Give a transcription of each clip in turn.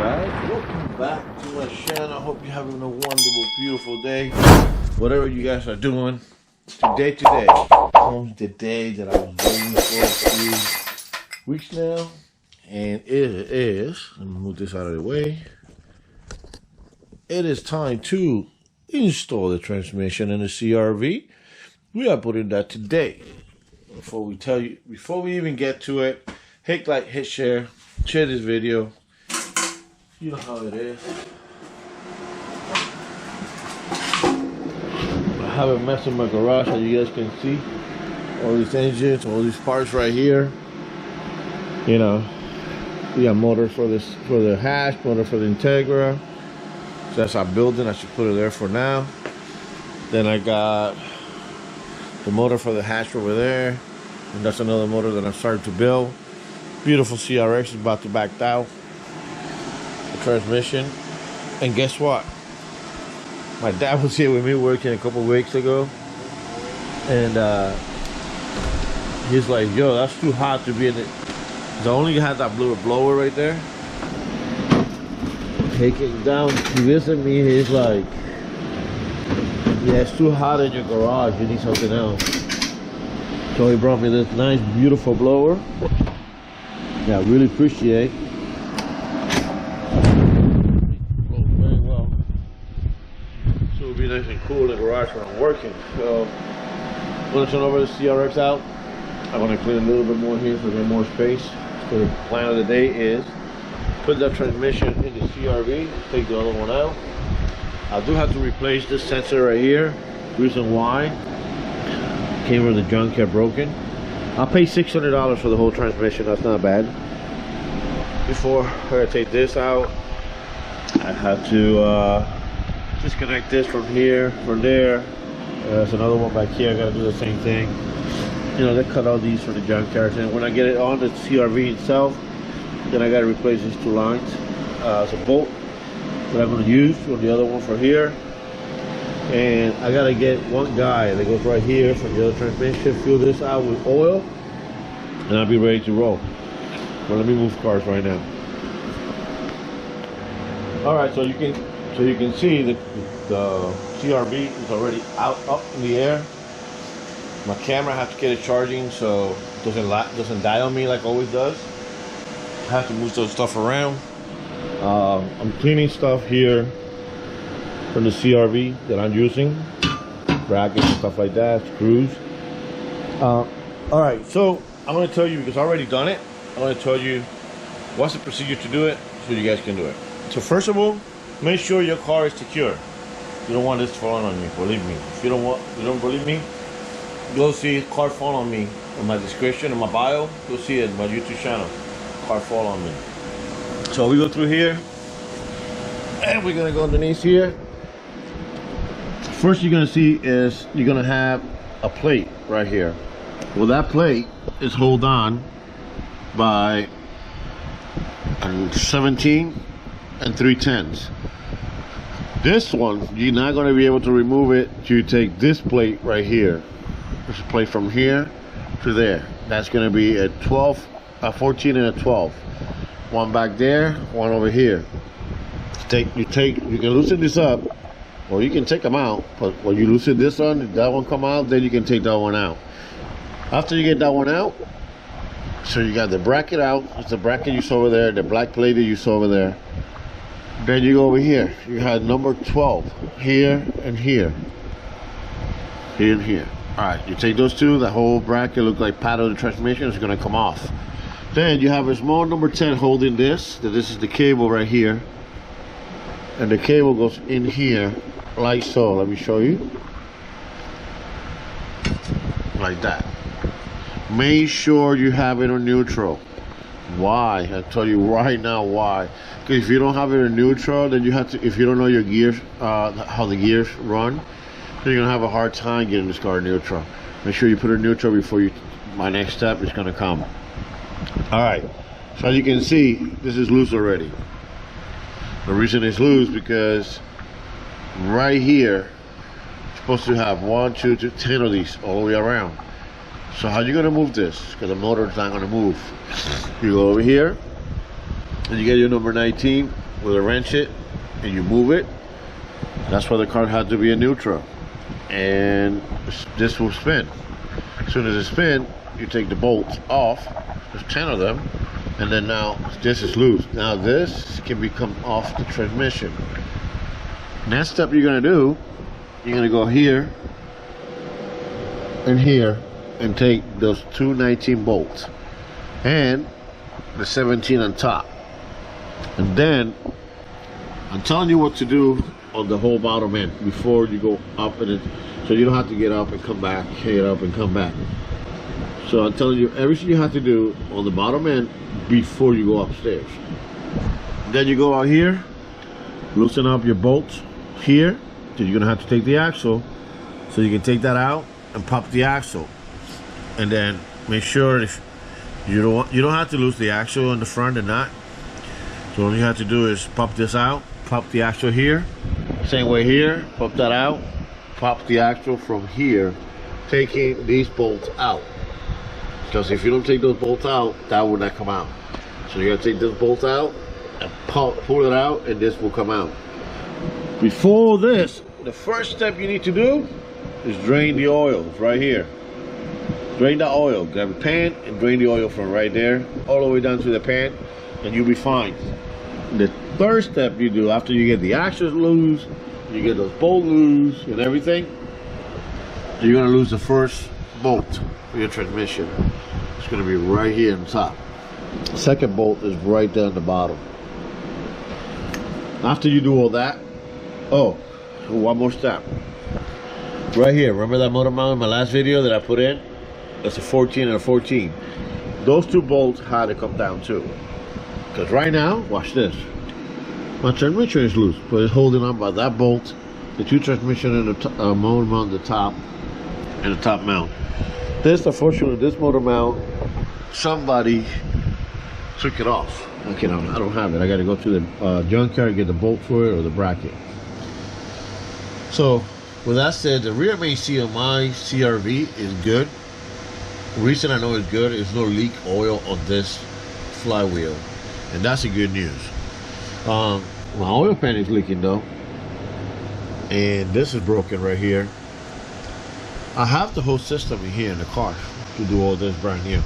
guys, welcome back to my channel. I hope you're having a wonderful, beautiful day. Whatever you guys are doing, today comes the day that I was waiting for a few weeks now. And it is, let me move this out of the way. It is time to install the transmission in the CRV. We are putting that today. Before we even get to it, hit like, hit share this video. You know how it is. I have a mess in my garage, as you guys can see. All these engines, all these parts right here. You know, we got motor for this, for the hash, motor for the Integra. So that's our building. I should put it there for now. Then I got the motor for the hash over there, and that's another motor that I'm starting to build. Beautiful CRX is about to back out. The transmission, and guess what? My dad was here with me working a couple weeks ago, and he's like, "Yo, that's too hot to be in it." I only had that blue blower right there. Taking down to visit me, he's like, "Yeah, it's too hot in your garage. You need something else." So he brought me this nice, beautiful blower. Yeah, I really appreciate. Blows very well. So it'll be nice and cool in the garage when I'm working. So I'm gonna turn over the CRX out. I'm gonna clean a little bit more here so we get more space. So the plan of the day is put that transmission in the CRV, take the other one out. I do have to replace this sensor right here. Reason why, came from the junkyard broken. I'll pay $600 for the whole transmission. That's not bad. Before I take this out, I have to disconnect this from here, from there. There's another one back here. I gotta do the same thing. You know, they cut all these for the junkyards, and when I get it on the CRV itself, then I gotta replace these two lines. It's a bolt that I'm gonna use for the other one for here. And I gotta get one guy that goes right here for the other transmission, fill this out with oil, and I'll be ready to roll. Well, let me move cars right now. All right, so you can see the CRV is already up in the air. My camera, I have to get it charging so it doesn't die on me like it always does. I have to move those stuff around. I'm cleaning stuff here from the CRV that I'm using, brackets and stuff like that, screws. All right, so I'm going to tell you, because I already done it, I'm going to tell you what's the procedure to do it so you guys can do it. So first of all, make sure your car is secure. You don't want this falling on you, believe me. If you don't believe me, go see Car Fall on Me in my description, in my bio. Go see it in my YouTube channel, Car Fall on Me. So we go through here, and we're gonna go underneath here. First you're gonna see is you're gonna have a plate right here. Well, that plate is held on by 17 and 3/10. This one, you're not gonna be able to remove it till you take this plate right here. There's a plate from here to there. That's gonna be a 12, a 14 and a 12. One back there, one over here. You can loosen this up, or you can take them out, but when you loosen this one, that one come out, then you can take that one out. After you get that one out, so you got the bracket out. It's the bracket you saw over there, the black plate that you saw over there. Then you go over here. You have number 12 here and here. Here and here. Alright, you take those two, the whole bracket look like part of the transmission is gonna come off. Then you have a small number 10 holding this. This is the cable right here. And the cable goes in here like so. Let me show you. Like that. Make sure you have it on neutral. Why? I'll tell you right now why. Because if you don't have it in neutral, then you have to, if you don't know your gears, how the gears run, then you're gonna have a hard time getting this car in neutral. Make sure you put it in neutral before my next step is gonna come. Alright, so as you can see, this is loose already. The reason it's loose because right here, you're supposed to have 1, 2, 3, 10 of these all the way around. So how you gonna move this? Because the motor is not gonna move. You go over here, and you get your number 19 with a wrench it and you move it. That's why the car had to be in neutral, and this will spin. As soon as it spins, you take the bolts off. There's 10 of them, and then now this is loose. Now this can become off the transmission. Next step you're gonna do, you're gonna go here and here and take those two 19 bolts and the 17 on top, and then I'm telling you what to do on the whole bottom end before you go up in it, so you don't have to get up and come back, get up and come back. So I'm telling you everything you have to do on the bottom end before you go upstairs. Then you go out here, loosen up your bolts here, so you're gonna have to take the axle, so you can take that out and pop the axle, and then make sure if you don't have to lose the axle in the front and not. So all you have to do is pop this out, pop the axle here, same way here, pop that out, pop the axle from here, taking these bolts out. Because if you don't take those bolts out, that will not come out. So you gotta take this bolt out and pull it out, and this will come out. Before this, the first step you need to do is drain the oil right here. Drain the oil, grab a pan and drain the oil from right there all the way down to the pan, and you'll be fine. The third step you do after you get the axles loose, you get those bolts loose and everything, you're gonna lose the first bolt for your transmission. It's gonna be right here on top. The second bolt is right down the bottom. After you do all that, oh, one more step. Right here, remember that motor mount in my last video that I put in? That's a 14 and a 14. Those two bolts had to come down too. Because right now, watch this. My transmission is loose, but it's holding on by that bolt, the two transmission and the motor mount on the top, and the top mount. This, unfortunately, this motor mount, somebody took it off. Okay, no, I don't have it. I got to go to the junkyard and get the bolt for it or the bracket. So, with that said, the rear main seal of my CRV is good. The reason I know it's good is no leak oil on this flywheel, and that's the good news. My oil pan is leaking though, and this is broken right here. I have the whole system in here in the car to do all this brand new.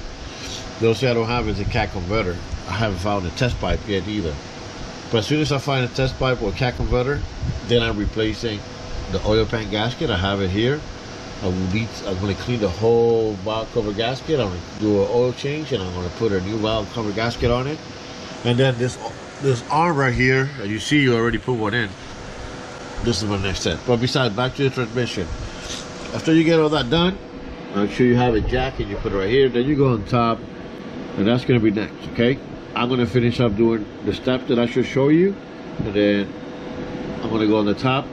The only thing I don't have is a cat converter. I haven't found a test pipe yet either. But as soon as I find a test pipe or a cat converter, then I'm replacing the oil pan gasket. I have it here. I'm going to clean the whole valve cover gasket. I'm going to do an oil change, and I'm going to put a new valve cover gasket on it. And then this arm right here, as you see, you already put one in. This is my next step. But besides, back to the transmission. After you get all that done, make sure you have a jack and you put it right here. Then you go on top, and that's going to be next, okay? I'm going to finish up doing the steps that I should show you, and then I'm going to go on the top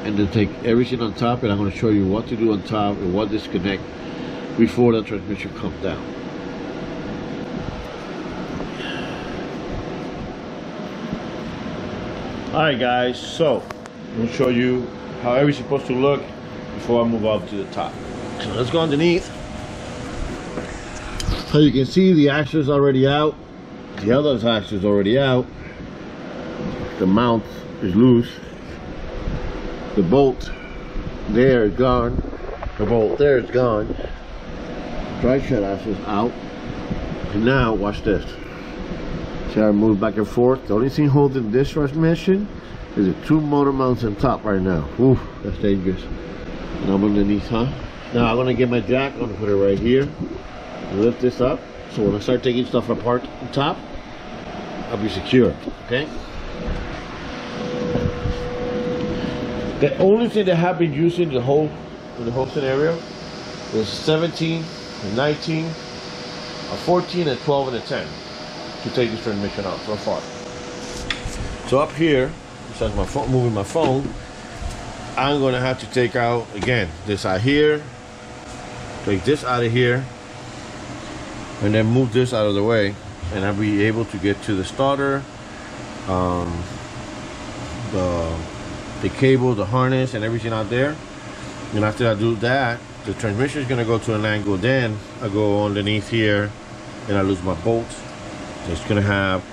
and then take everything on top, and I'm going to show you what to do on top and what disconnect before the transmission comes down. Alright guys, so I'm going to show you how everything's supposed to look before I move up to the top. So let's go underneath. So you can see the axle is already out, the other axle is already out, the mount is loose, the bolt there is gone, the bolt there is gone, drive shaft axle is out, and now watch this. See how I move back and forth? The only thing holding this transmission is the two motor mounts on top right now. Ooh, that's dangerous. And I'm underneath, huh? Now I'm gonna get my jack, I'm gonna put it right here, lift this up, so when I start taking stuff apart on top, I'll be secure, okay? The only thing that I've been using in the whole scenario is 17, a 19, a 14, a 12, and a 10 to take this transmission out so far. So up here, besides my phone, moving my phone, I'm gonna have to take out again this out here, take this out of here, and then move this out of the way, and I'll be able to get to the starter, the cable, the harness, and everything out there. And after I do that, the transmission is gonna go to an angle. Then I go underneath here, and I lose my bolts. So it's gonna have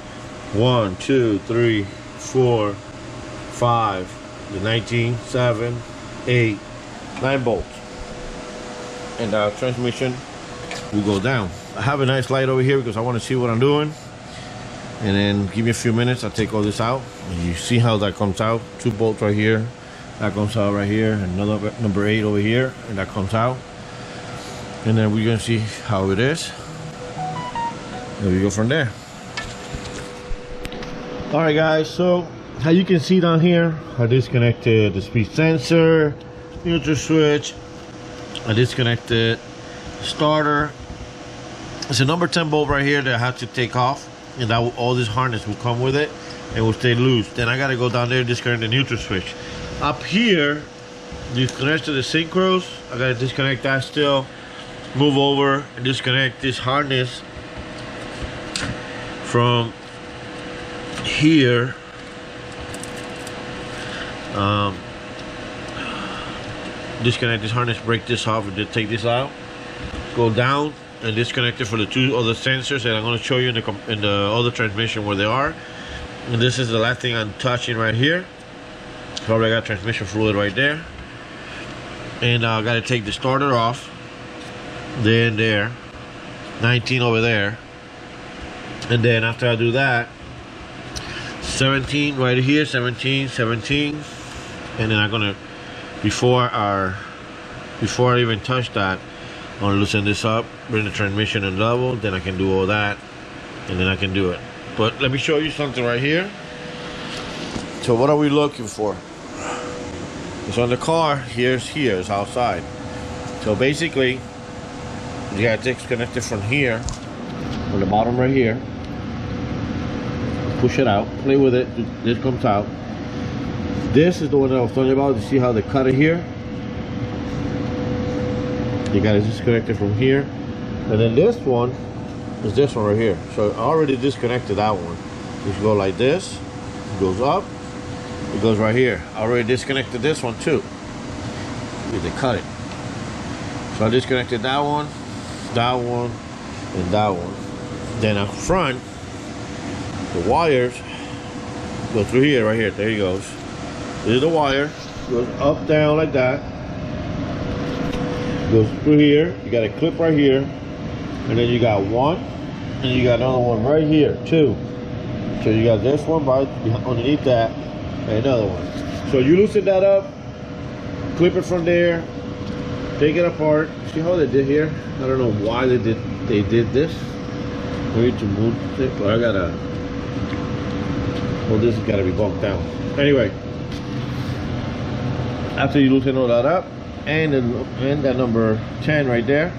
1, 2, 3, 4, 5, the 19, 7, 8, 9 bolts. And the transmission will go down. I have a nice light over here because I want to see what I'm doing. And then give me a few minutes, I'll take all this out. And you see how that comes out. 2 bolts right here. That comes out right here. Another number 8 over here. And that comes out. And then we're gonna see how it is. And we go from there. Alright guys, so how you can see down here, I disconnected the speed sensor, neutral switch, I disconnected the starter. It's a number 10 bolt right here that I have to take off, and that will, all this harness will come with it and will stay loose. Then I gotta go down there and disconnect the neutral switch. Up here, disconnect to the synchros, I gotta disconnect that still, move over and disconnect this harness from here. Disconnect this harness, break this off, and then take this out. Go down and disconnect it for the 2 other sensors that I'm going to show you in the other transmission where they are. And this is the last thing I'm touching right here. Probably got transmission fluid right there. And I got to take the starter off. Then there, 19 over there. And then after I do that, 17 right here, 17, 17. And then I'm gonna, before I even touch that, I'm gonna loosen this up, bring the transmission in level, then I can do all that, and then I can do it. But let me show you something right here. So what are we looking for? It's on the car, here's outside. So basically, you gotta disconnect it from here, from the bottom right here. Push it out, play with it, this comes out. This is the one that I was talking about. You see how they cut it here? You gotta disconnect it from here. And then this one is this one right here. So I already disconnected that one. Just go like this, it goes up, it goes right here. I already disconnected this one too. They cut it. So I disconnected that one, and that one. Then up front, the wires go through here, right here. There he goes. This is the wire. Goes up, down like that. Goes through here. You got a clip right here, and then you got one, and you got another one right here, 2. So you got this one right underneath that, and another one. So you loosen that up, clip it from there, take it apart. See how they did here? I don't know why they did this. Maybe to move it, but I gotta. Well, this has got to be bumped down. Anyway, after you loosen all that up, and that number 10 right there,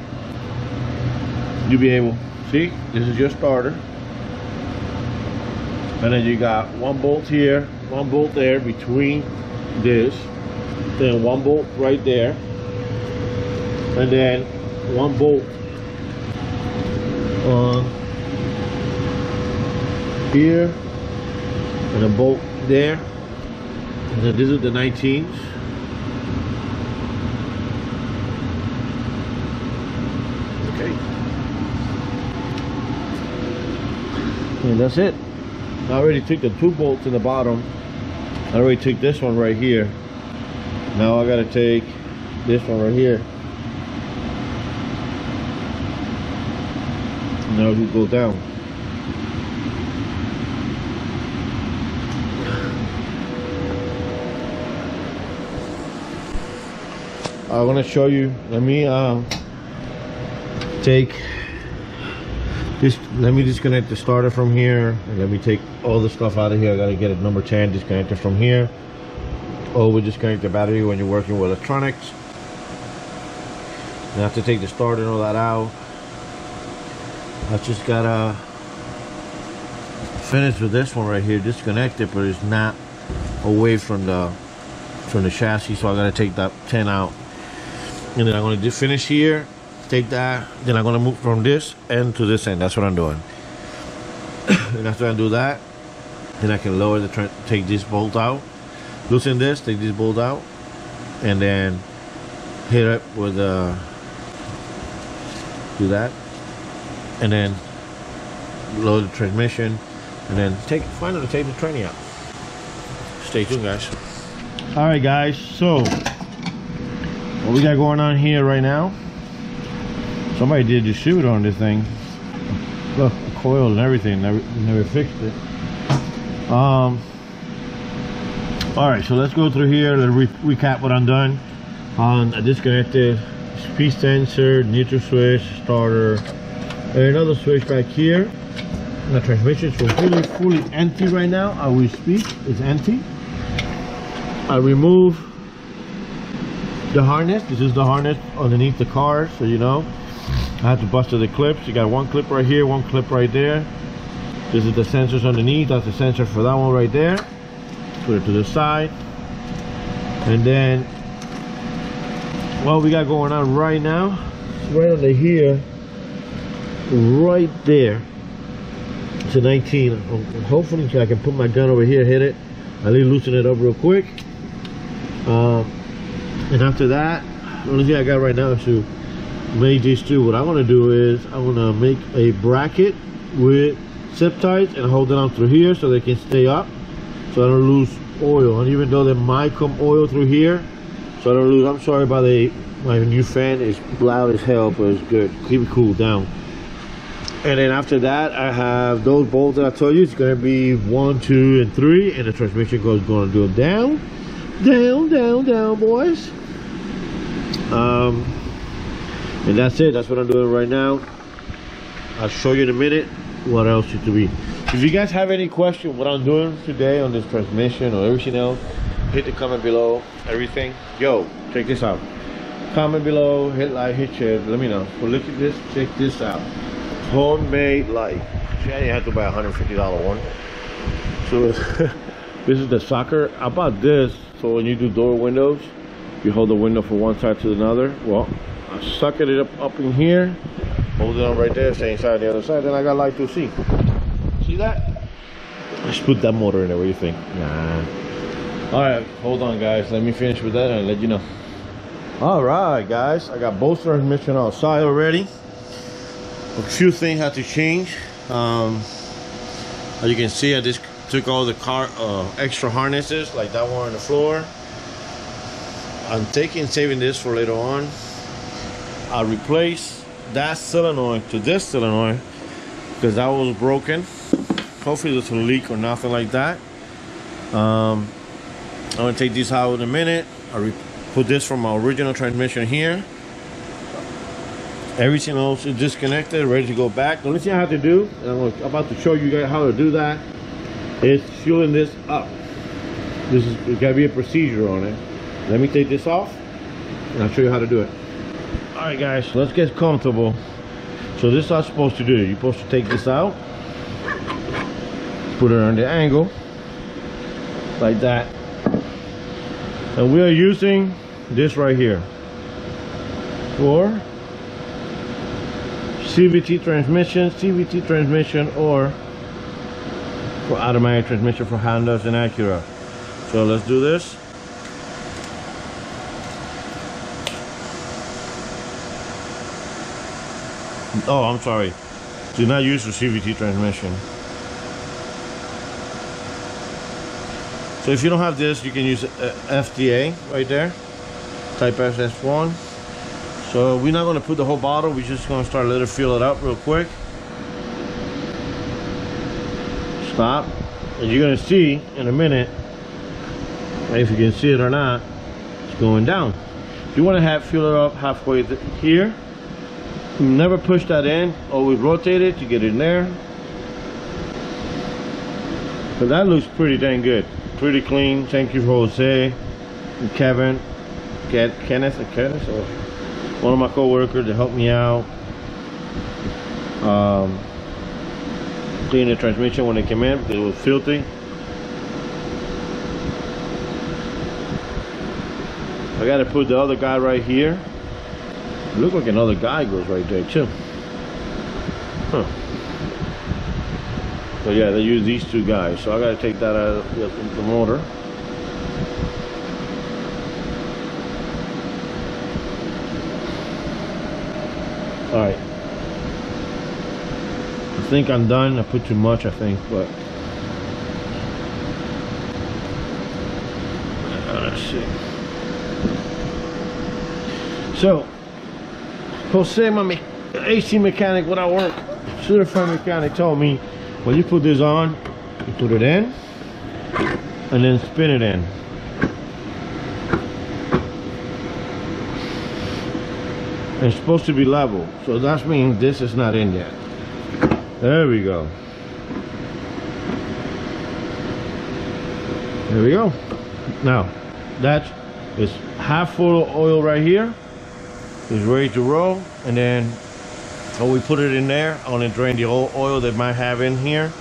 you'll be able, see, this is your starter. And then you got 1 bolt here, 1 bolt there between this, then 1 bolt right there, and then 1 bolt on here, and a bolt there. And then this is the 19s. Okay. And that's it. I already took the 2 bolts in the bottom. I already took this one right here. Now I gotta take this one right here. Now we go down. I want to show you. Let me take this. Let me disconnect the starter from here, and let me take all the stuff out of here. I gotta get it number 10 disconnected from here. Or we disconnect the battery when you're working with electronics. You have to take the starter and all that out. I just gotta finish with this one right here. Disconnect it, but it's not away from the chassis, so I gotta take that 10 out. And then I'm going to finish here, take that, then I'm going to move from this end to this end. That's what I'm doing. And after I do that, then I can lower the take this bolt out, loosen this, take this bolt out, and then hit it with do that, and then lower the transmission, and then finally take the tranny out. Stay tuned, guys. All right, guys. So what we got going on here right now? Somebody did the shoot on this thing. Look, coil and everything. Never fixed it. All right, so let's go through here. Let's recap what I'm done. I disconnected speed sensor, neutral switch, starter, and another switch back here. And the transmission is fully empty right now as we speak. It's empty. I remove the harness. This is the harness underneath the car, so you know. I have to bust the clips. You got one clip right here, one clip right there. This is the sensors underneath. That's the sensor for that one right there. Put it to the side. And then what we got going on right now, right under here, right there, it's a 19. Hopefully I can put my gun over here, hit it. I'll loosen it up real quick. And after that, the only thing I got right now is to make these two. What I want to do is I want to make a bracket with zip ties and hold it on through here so they can stay up, so I don't lose oil. And even though there might come oil through here, so I don't lose. I'm sorry about my new fan is loud as hell, but it's good. Keep it cool down. And then after that, I have those bolts that I told you. It's going to be 1, 2, and 3, and the transmission goes going to go down, down, down, down, boys. And that's it. That's what I'm doing right now. I'll show you in a minute what else it to be. If you guys have any question what I'm doing today on this transmission or everything else, hit the comment below. Everything. Yo, check this out. Comment below, hit like, hit share, let me know. But look at this, check this out. Homemade light. See, I didn't have to buy a $150 one. So this is the socket. I bought this so when you do door windows, you hold the window from one side to another. Well, I suckered it up in here, hold it on right there, same side the other side, then I got light to see. See that? Let's put that motor in there. What do you think? Nah. All right, hold on, guys. Let me finish with that and I'll let you know. All right, guys, I got both transmission outside already. A few things had to change. As you can see, I just took all the extra harnesses, like that one on the floor. I'm saving this for later on. I'll replace that solenoid to this solenoid because that was broken. Hopefully there's a leak or nothing like that. I'm gonna take this out in a minute. I'll put this from my original transmission here. Everything else is disconnected, ready to go back. The only thing I have to do, and I'm about to show you guys how to do that, is fueling this up. There's gotta be a procedure on it. Let me take this off and I'll show you how to do it. All right, guys, let's get comfortable. So this is what I'm supposed to do. You're supposed to take this out, put it on the angle like that, and we are using this right here for CVT transmission, or for automatic transmission for Hondas and Acura. So let's do this. Oh, I'm sorry. Do not use the CVT transmission. So if you don't have this, you can use FDA right there. Type SS1. So we're not going to put the whole bottle. We're just going to start letting it fill it up real quick. Stop. And you're going to see in a minute, if you can see it or not, it's going down. You want to fill it up halfway here. Never push that in, always rotate it to get in there. But that looks pretty dang good, pretty clean. Thank you, Jose and Kenneth, or one of my co-workers to help me out. Clean the transmission when it came in because it was filthy. I got to put the other guy right here. Look like another guy goes right there too. Huh. So yeah, they use these two guys. So I gotta take that out of the motor. Alright. I think I'm done. I put too much, I think, but Let's see. So, Jose, my AC mechanic, when I work, certified mechanic, told me, when you put this on, you put it in, and then spin it in. It's supposed to be level, so that means this is not in yet. There we go. There we go. Now, that is half full of oil right here. It's ready to roll, and then when we put it in there, I'm gonna drain the oil that might have in here.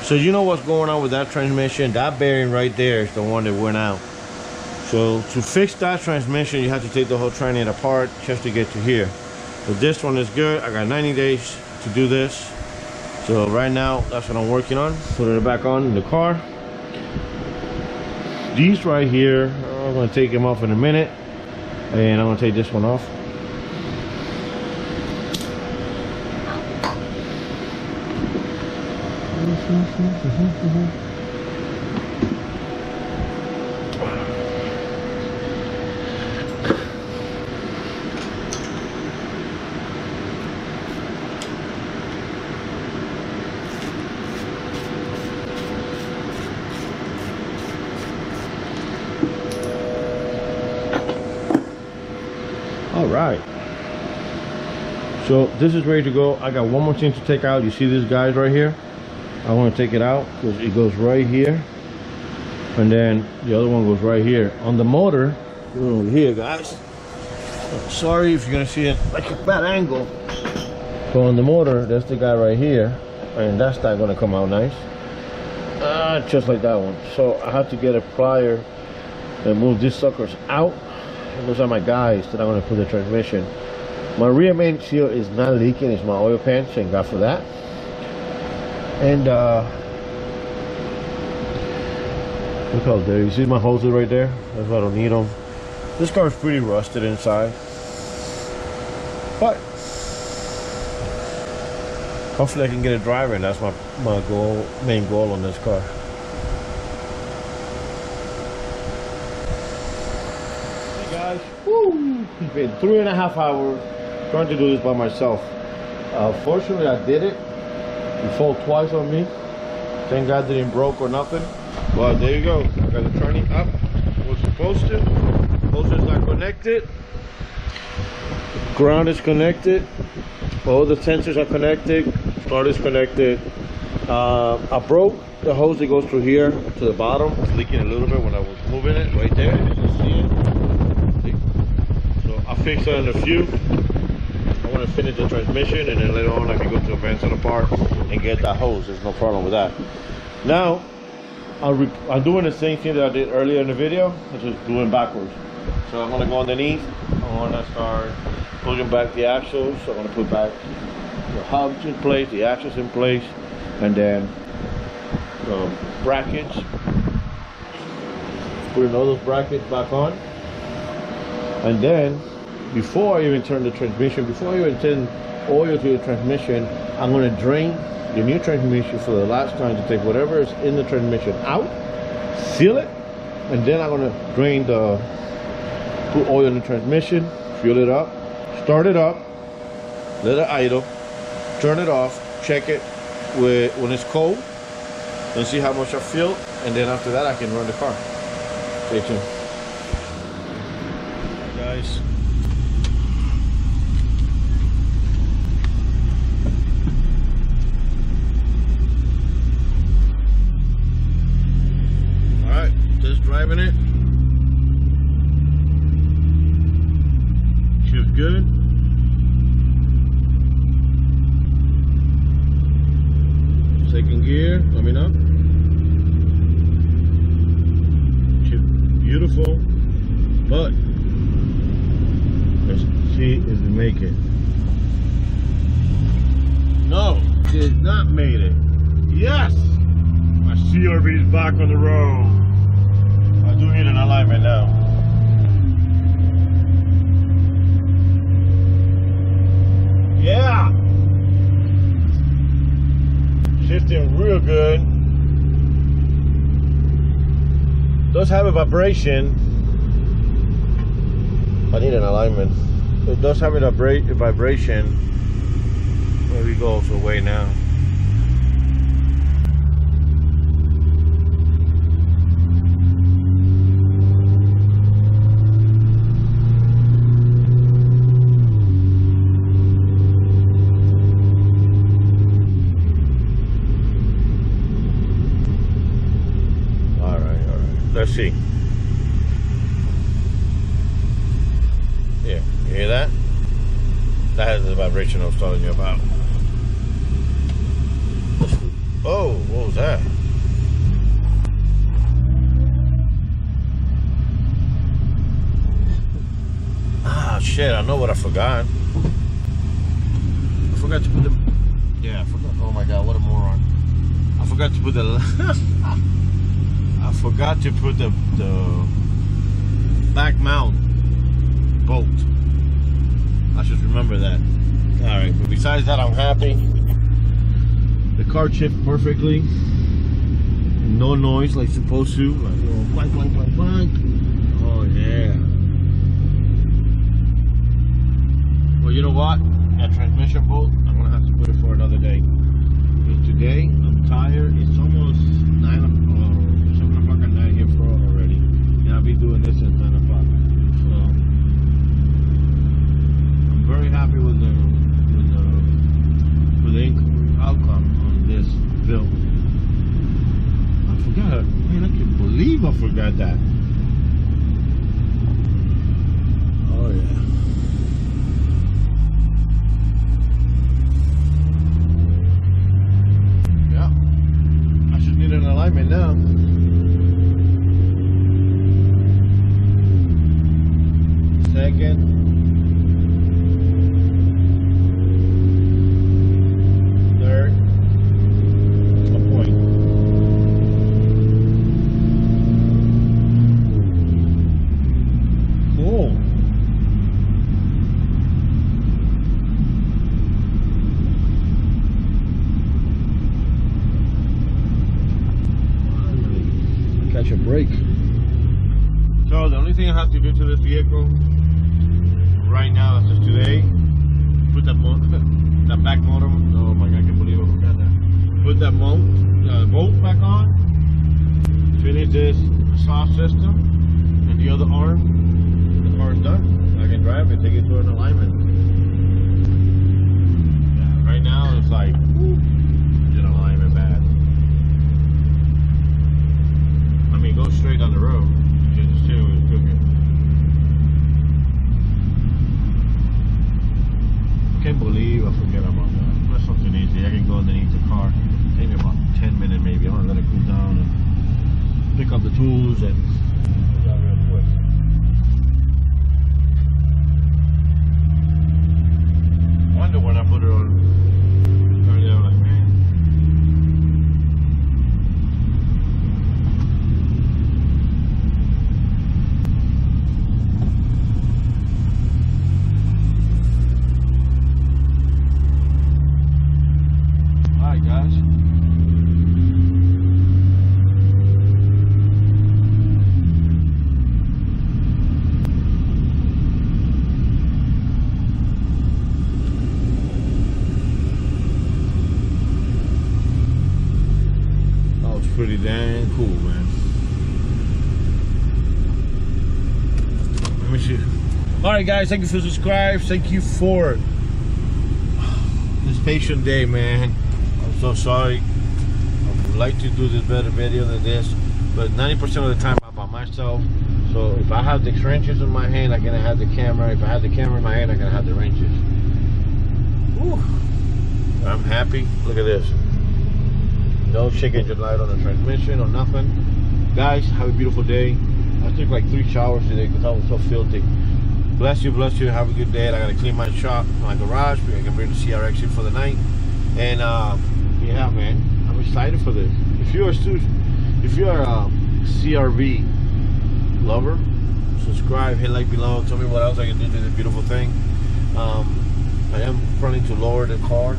So you know what's going on with that transmission? That bearing right there is the one that went out. So to fix that transmission, you have to take the whole tranny apart just to get to here. But this one is good. I got 90 days to do this. So right now, that's what I'm working on. Putting it back on in the car. These right here, I'm gonna take them off in a minute. And I'm gonna take this one off. All right, so this is ready to go. I got one more thing to take out. You see these guys right here? I want to take it out because it goes right here, and then the other one goes right here on the motor. Over here, guys. Sorry if you're gonna see it like a bad angle. So on the motor, that's the guy right here, and that's not gonna come out nice. Just like that one. So I have to get a plier and move these suckers out. And those are my guys that I'm gonna put the transmission. My rear main seal is not leaking. It's my oil pan. Thank God for that. And look out there. You see my hoses right there? That's why I don't need them. This car is pretty rusted inside, but hopefully I can get it driving. That's my main goal on this car. Hey guys, woo! It's been 3.5 hours trying to do this by myself. Fortunately, I did it. It fell twice on me. Thank God it didn't broke or nothing. But there you go. I got the tranny up. Was supposed to. Hose is not connected. Ground is connected. All the sensors are connected. Start is connected. I broke the hose that goes through here to the bottom. It's leaking a little bit when I was moving it right there. You can see it. So I fixed it in a few. I want to finish the transmission, and then later on I can go to a vent center part and get that hose. There's no problem with that. Now I'm doing the same thing that I did earlier in the video. I'm just doing backwards. So I'm gonna go underneath. I wanna start putting back the axles. So I'm gonna put back the hubs in place, the axles in place, and then the brackets. Putting all those brackets back on. And then before I even turn the transmission, before I even turn oil to the transmission, I'm gonna drain the new transmission for the last time to take whatever is in the transmission out, seal it, and then I'm gonna drain put oil in the transmission, fuel it up, start it up, let it idle, turn it off, check it when it's cold, and see how much I filled, and then after that I can run the car. Stay tuned. Guys. Just driving it. Feels good. Second gear coming up. Beautiful, but let's see if we make it. No, did not make it. Yes, my CRV is back on the road. I do need an alignment now. Yeah! Shifting real good. does have a vibration. I need an alignment. It does have a vibration. There we go, so wait now. Let's see. Yeah, you hear that? That has the vibration I was telling you about. Oh, what was that? Ah, shit, I know what I forgot. I forgot to put the... Yeah, I forgot. Oh my God, what a moron. I forgot to put the... I forgot to put the back mount bolt. I should remember that. Alright, but besides that, I'm happy. The car shifts perfectly. No noise like it's supposed to. Like, you know, clank, clank, clank, clank. Oh, yeah. Well, you know what? That transmission bolt, I'm going to have to put it for another day. Because today, I'm tired. It's almost 9 o'clock. Here for already, and I'll be doing this at 10 o'clock. So I'm very happy with the outcome on this build. I forgot. Man, I can't believe I forgot that. Oh yeah. Yeah. I just need an alignment now. Second, third, what's my point? Cool. Finally, catch a break. So the only thing I have to do to this vehicle right now, that's just today, put that back motor, oh my God, I can't believe I forgot that. Put that bolt back on, finish this exhaust system, and the other arm, the car is done. I can drive it, take it to an alignment. Yeah, right now it's like, engine alignment bad. I mean, go straight down the road, just chill with cooking. I can't believe I forget about that. That's something easy. I can go underneath the car. Take me about 10 minutes maybe. I'm gonna let it cool down and pick up the tools and do that real quick. I wonder when I put it on. Turn it on like, man. Guys, that was pretty dang cool, man. Let me see. Alright guys, thank you for subscribing. Thank you for this patient day, man. I'm so sorry. I would like to do this better video than this, but 90% of the time I'm by myself. So if I have the wrenches in my hand, I'm gonna have the camera. If I have the camera in my hand, I'm gonna have the wrenches. Whew. I'm happy. Look at this. No check engine light on the transmission or nothing. Guys, have a beautiful day. I took like 3 showers today because I was so filthy. Bless you, bless you. Have a good day. I gotta clean my shop, my garage. I can bring the CRX in for the night. And yeah, man, I'm excited for this. If you're a CRV lover, subscribe, hit like below. Tell me what else I can do to this beautiful thing. I am planning to lower the car.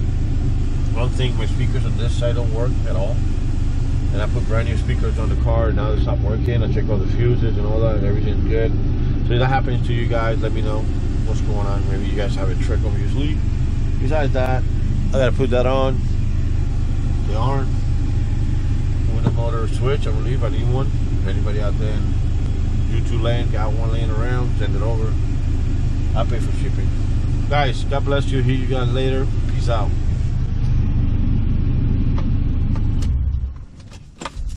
I don't think my speakers on this side don't work at all. And I put brand new speakers on the car. Now they stopped working. I checked all the fuses and all that, and everything's good. So if that happens to you guys, let me know what's going on. Maybe you guys have a trick over your sleeve. Besides that, I gotta put that on. The arm. With the motor switch, I believe I need one. If anybody out there in U2 lane, got one laying around, send it over. I'll pay for shipping. Guys, God bless you. Hear you guys later. Peace out.